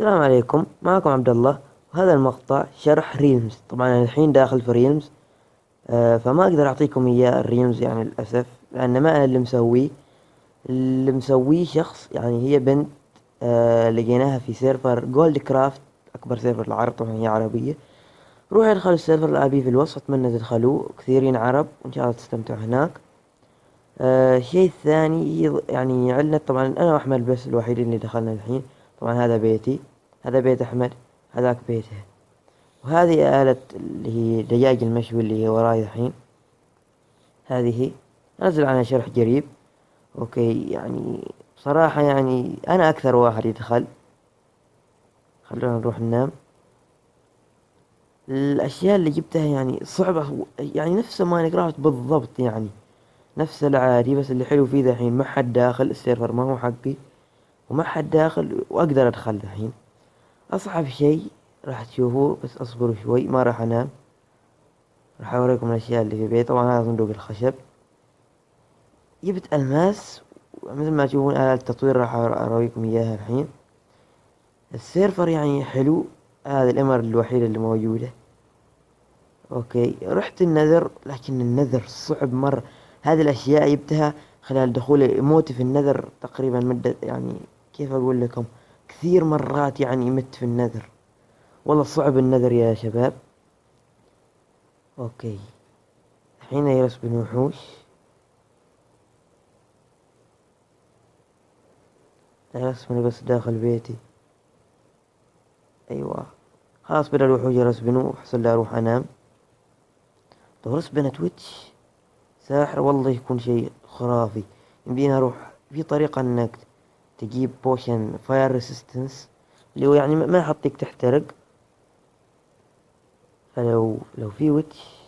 السلام عليكم، معكم عبد الله. وهذا المقطع شرح ريلمز. طبعا أنا الحين داخل في ريلمز. فما اقدر اعطيكم اياه الريلمز يعني للاسف، لان ما انا اللي مسويه شخص، يعني هي بنت. لقيناها في سيرفر جولد كرافت، اكبر سيرفر العرب، طبعا هي عربية. روحوا ادخلوا السيرفر الابي في الوصف، اتمنى تدخلوه، كثيرين عرب وان شاء الله تستمتعوا هناك. الشيء الثاني يعني عندنا، طبعا انا واحمد بس الوحيدين اللي دخلنا الحين. طبعا هذا بيتي، هذا بيت احمد، هذاك بيته. وهذه آلة اللي هي دجاج المشوي اللي هي وراي الحين. هذه أنزل عنها شرح قريب. أوكي، يعني بصراحة يعني أنا أكثر واحد يدخل. خلونا نروح ننام. الأشياء اللي جبتها يعني صعبة، يعني نفس ماينكرافت بالضبط، يعني نفس العادي، بس اللي حلو فيه دحين ما حد داخل السيرفر، ما هو حقي وما حد داخل، وأقدر أدخل دحين. أصعب شيء راح تشوفوه، بس أصبروا شوي، ما راح أنام. راح أوريكم الأشياء اللي في البيت. طبعا هذا صندوق الخشب، جبت الماس. مثل ما تشوفون آلة التطوير راح اراويكم اياها الحين. السيرفر يعني حلو، هذا الامر الوحيد اللي موجودة. اوكي، رحت النذر، لكن النذر صعب مرة. هذه الاشياء جبتها خلال دخولي، موتي في النذر تقريبا مدة، يعني كيف اقول لكم، كثير مرات يعني مت في النذر. والله صعب النذر يا شباب. اوكي، الحين يرس بنوحوش. رسمني بس داخل بيتي. ايوه، خلاص بدأ الوحوش يرسبنوا، وحصل لي اروح انام. لو رسبنا تويتش ساحر والله يكون شيء خرافي. يمدينا اروح في طريقة انك تجيب بوشن فاير ريسيستنس، اللي هو يعني ما يحطيك تحترق. فلو في ويتش،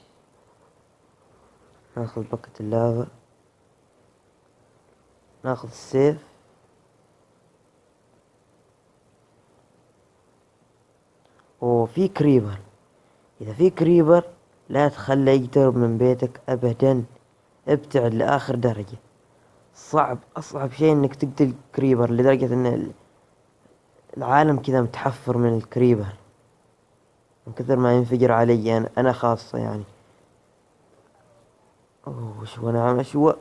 ناخذ بكت اللافا، ناخذ السيف. وفي كريبر، اذا في كريبر لا تخليه يقترب من بيتك ابدا، ابتعد لاخر درجة. صعب، اصعب شيء انك تقتل كريبر، لدرجة ان العالم كذا متحفر من الكريبر، من كثر ما ينفجر علي أنا خاصة يعني. أوه شو أنا عم شو.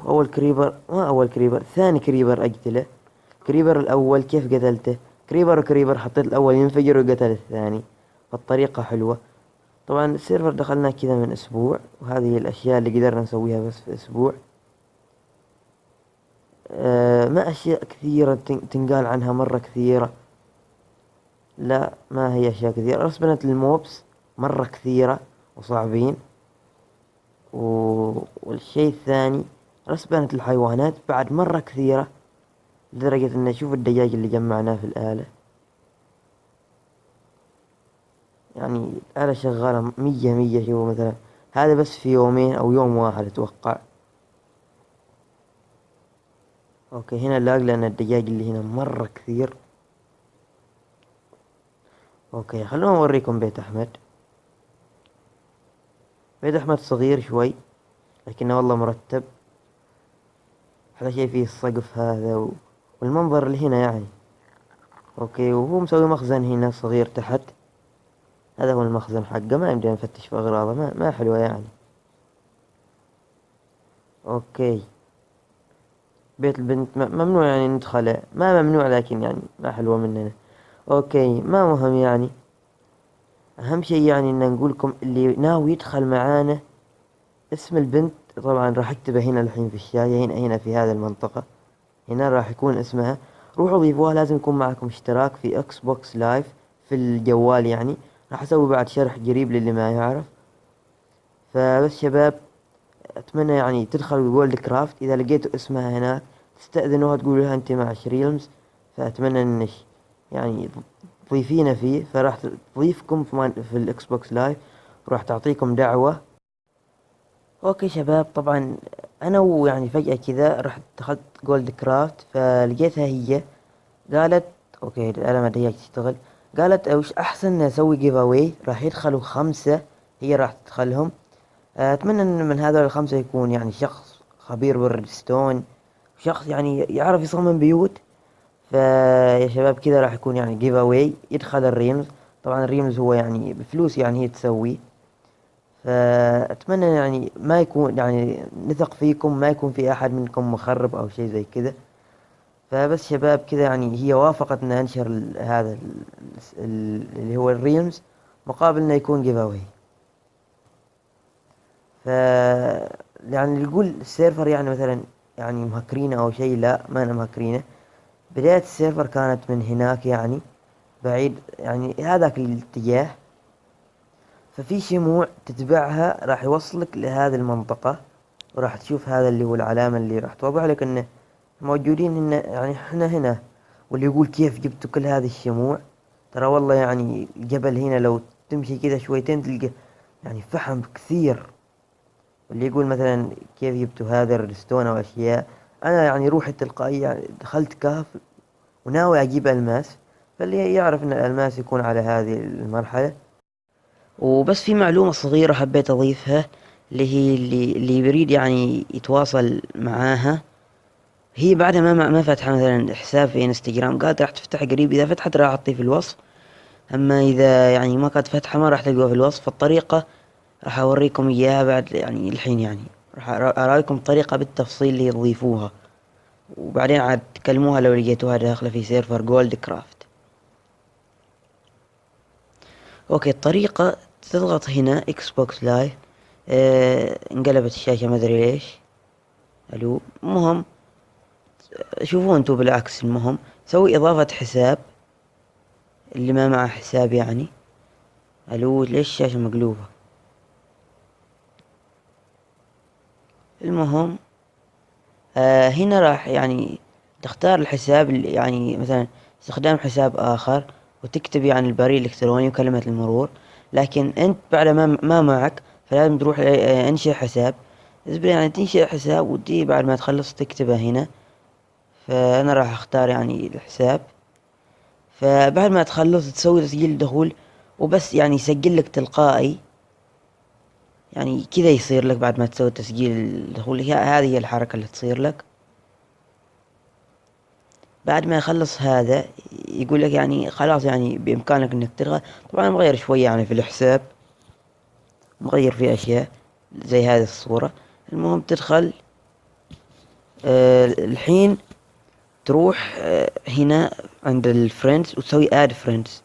أول كريبر، ما أول كريبر، ثاني كريبر أقتله. كريبر الأول كيف قتلته؟ كريبر وكريبر، حطيت الأول ينفجر وقتل الثاني. فالطريقة حلوة. طبعا السيرفر دخلنا كذا من أسبوع، وهذه الأشياء اللي قدرنا نسويها بس في أسبوع. ما أشياء كثيرة تنقال عنها مرة كثيرة. لا، ما هي أشياء كثيرة. رسبنة الموبس مرة كثيرة وصعبين. والشيء الثاني، رسبنة الحيوانات بعد مرة كثيرة، لدرجة ان اشوف الدجاج اللي جمعناه في الآلة. يعني الآلة شغالة مية مية. شوفوا مثلا، هذا بس في يومين او يوم واحد اتوقع. اوكي، هنا لاق لان الدجاج اللي هنا مرة كثير. اوكي، خلونا اوريكم بيت احمد. بيت احمد صغير شوي، لكنه والله مرتب. احلى شيء فيه السقف هذا والمنظر اللي هنا يعني. اوكي، وهو مسوي مخزن هنا صغير تحت. هذا هو المخزن حقه، ما يمدينا نفتش في أغراضه، ما حلوة يعني. أوكي، بيت البنت ممنوع يعني ندخله، ما ممنوع لكن يعني ما حلوة مننا. أوكي، ما مهم يعني. أهم شيء يعني إن نقولكم اللي ناوي يدخل معانا، اسم البنت طبعا راح أكتبه هنا الحين في الشاشة، هنا في هذه المنطقة. هنا راح يكون اسمها. روحوا ضيفوها، لازم يكون معكم اشتراك في اكس بوكس لايف في الجوال يعني. راح اسوي بعد شرح قريب للي ما يعرف. فبس شباب، اتمنى يعني تدخلوا جولد كرافت، اذا لقيتوا اسمها هناك تستأذنوها، تقولوا لها انت مع شريلمز. فاتمنى انك يعني تضيفينا فيه، فراح تضيفكم في الاكس بوكس لايف، وراح تعطيكم دعوة. اوكي شباب، طبعا انا ويعني فجأة كذا رحت دخلت جولد كرافت، فلقيتها هي. قالت اوكي الآلة ما دقيقة تشتغل. قالت وش احسن نسوي جيف اواي، راح يدخلوا 5. هي راح تدخلهم. اتمنى ان من هذول الخمسة يكون يعني شخص خبير بالريدستون، شخص يعني يعرف يصمم بيوت. فيا شباب كذا راح يكون يعني جيف اواي، يدخل الريمز. طبعا الريمز هو يعني بفلوس يعني هي تسويه. فأتمنى يعني ما يكون يعني نثق فيكم، ما يكون في أحد منكم مخرب أو شيء زي كذا. فبس شباب كذا يعني هي وافقت ان انشر هذا اللي هو الريمز مقابل انه يكون جيف اواي. ف يعني اللي يقول السيرفر يعني مثلا يعني مهكرينه او شيء، لا ما انا مهكرينه. بداية السيرفر كانت من هناك يعني بعيد يعني هذاك الاتجاه. ففي شموع تتبعها راح يوصلك لهذه المنطقة، وراح تشوف هذا اللي هو العلامة اللي راح توضح لك انه موجودين هنا يعني احنا هنا. واللي يقول كيف جبتوا كل هذه الشموع، ترى والله يعني الجبل هنا لو تمشي كذا شويتين تلقى يعني فحم كثير. واللي يقول مثلا كيف جبتوا هذا الريدستون او اشياء، انا يعني روحي تلقائية يعني دخلت كهف وناوي اجيب الماس. فاللي يعرف ان الالماس يكون على هذه المرحلة. وبس في معلومة صغيرة حبيت اضيفها، اللي هي اللي يريد يعني يتواصل معاها، هي بعد ما فتح مثلا حساب في انستغرام قالت راح تفتح قريب. اذا فتحت راح احطيه في الوصف. اما اذا يعني ما قد فتحه ما راح تلقوه في الوصف. فالطريقة راح اوريكم اياها بعد يعني الحين يعني راح ارايكم طريقة بالتفصيل اللي تضيفوها، وبعدين عاد تكلموها لو لقيتوها داخلة في سيرفر جولد كرافت. اوكي الطريقة تضغط هنا اكس بوكس لايف. انقلبت الشاشة ما ادري ليش. الو المهم شوفوا انتوا بالعكس. المهم سوي اضافة حساب اللي ما معه حساب يعني. الو ليش الشاشة مقلوبة؟ المهم هنا راح يعني تختار الحساب اللي يعني مثلا استخدام حساب آخر، وتكتب يعني البريد الإلكتروني وكلمة المرور. لكن أنت بعد ما معك فلازم تروح انشئ حساب. اصبر يعني تنشئ حساب ودي بعد ما تخلص تكتبه هنا. فأنا راح أختار يعني الحساب. فبعد ما تخلص تسوي تسجيل دخول وبس، يعني يسجل لك تلقائي. يعني كذا يصير لك بعد ما تسوي تسجيل الدخول. هذه هي الحركة اللي تصير لك. بعد ما يخلص هذا يقول لك يعني خلاص يعني بإمكانك انك تلغى. طبعا مغير شوية يعني في الحساب، مغير فيه اشياء زي هذه الصورة. المهم تدخل الحين تروح هنا عند الفريندز وتسوي اد فريندز،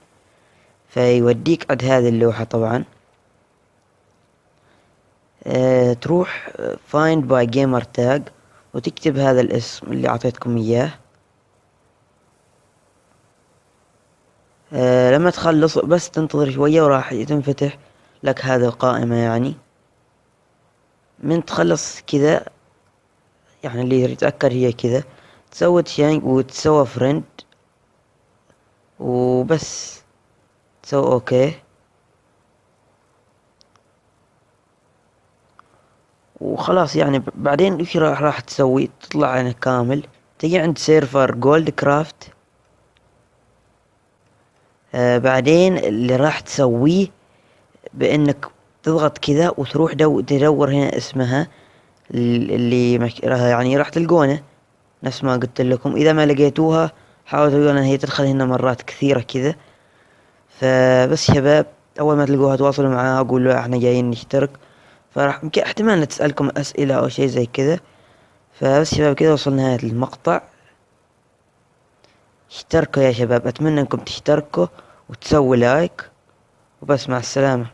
فيوديك عند هذه اللوحة. طبعا تروح find by gamer tag وتكتب هذا الاسم اللي اعطيتكم اياه. لما تخلص بس تنتظر شوية وراح تنفتح لك هذه القائمة. يعني من تخلص كذا يعني اللي يتأكد هي كذا تسوي تشينج وتسوى فريند وبس تسوي اوكي. وخلاص يعني بعدين ايش راح تسوي؟ تطلع عنا كامل، تجي عند سيرفر جولد كرافت. بعدين اللي راح تسويه بانك تضغط كذا وتروح تدور هنا اسمها اللي يعني راح تلقونه نفس ما قلت لكم. اذا ما لقيتوها حاولوا تلقونها، هي تدخل هنا مرات كثيرة كذا. فبس شباب اول ما تلقوها تواصلوا معاها قولوا احنا جايين نشترك. فراح يمكن احتمال تسألكم اسئلة او شيء زي كذا. فبس شباب كذا وصلنا نهاية المقطع. اشتركوا يا شباب، اتمنى انكم تشتركوا وتسووا لايك. وبس مع السلامة.